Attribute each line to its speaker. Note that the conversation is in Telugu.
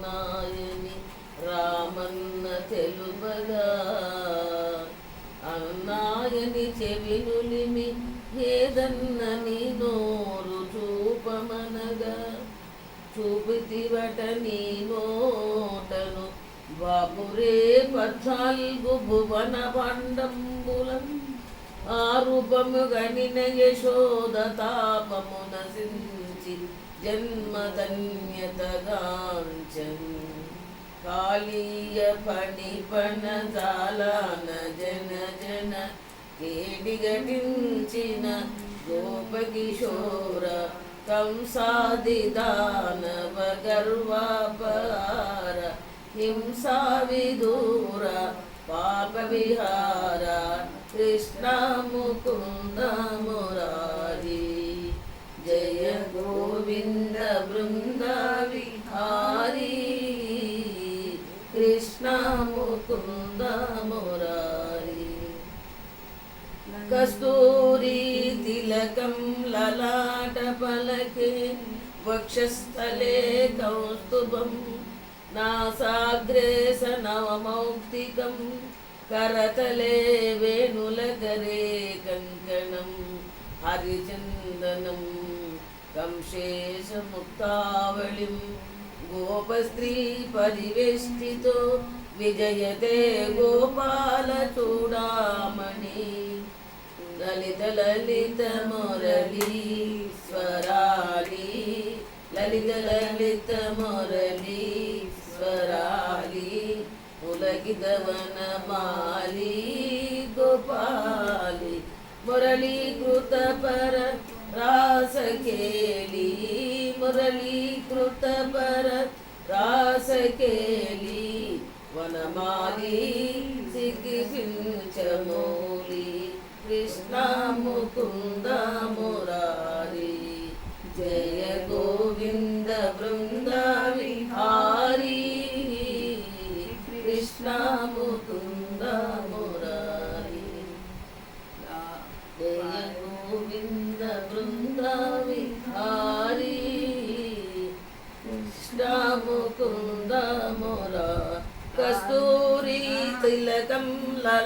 Speaker 1: నాయని రామన్న తెలుపగా అన్నాయని చెవినులిమి ఏదన్నని నోరు చూపమనగా చూపితివట నీ నోటను బాపురే 14 భువన పాండంబులం ఆ రూపము గనిన యశోద తాపము నసించి జన్మధన్యతగాంచన్ కాళీయ పణిపణ జాలాన జన జన కేడిగటించిన గోపకిశోర కంసాది దానవ గర్వాపార హింసా విదూర పాప విహార కృష్ణ ముకుంద మురారి జయ గోవింద బృంద విహారీ కృష్ణ ముకుంద మురారి కస్తూరి తిలకం లలాట పలకే వక్షస్థలే కౌస్తుభం నాసాగ్రే సనవమౌక్తికం కరతలే వేణులకరే కంకణం హరిచందనం కంశేషముక్తావళిం గోపస్త్రీ పరివేష్టితో విజయతే గోపాల చూడామణి లలిత లలిత మురళీ స్వరాళి లలిత లలిత మురళీ స్వరాళి పులకితవన మాలి గోపాలి మురళీకృత పర రాసకేలి మురళీకృత పర రాసకేలి వనమాలి సిగిపించమూలి కృష్ణ ముకుంద మురారి జయ గోవింద బృంద విహారీ కృష్ణ ముకుంద మురారి జయ గోవింద బృంద విహారీ కృష్ణ ముకుంద మురారి కస్తూరి తిలకం లలా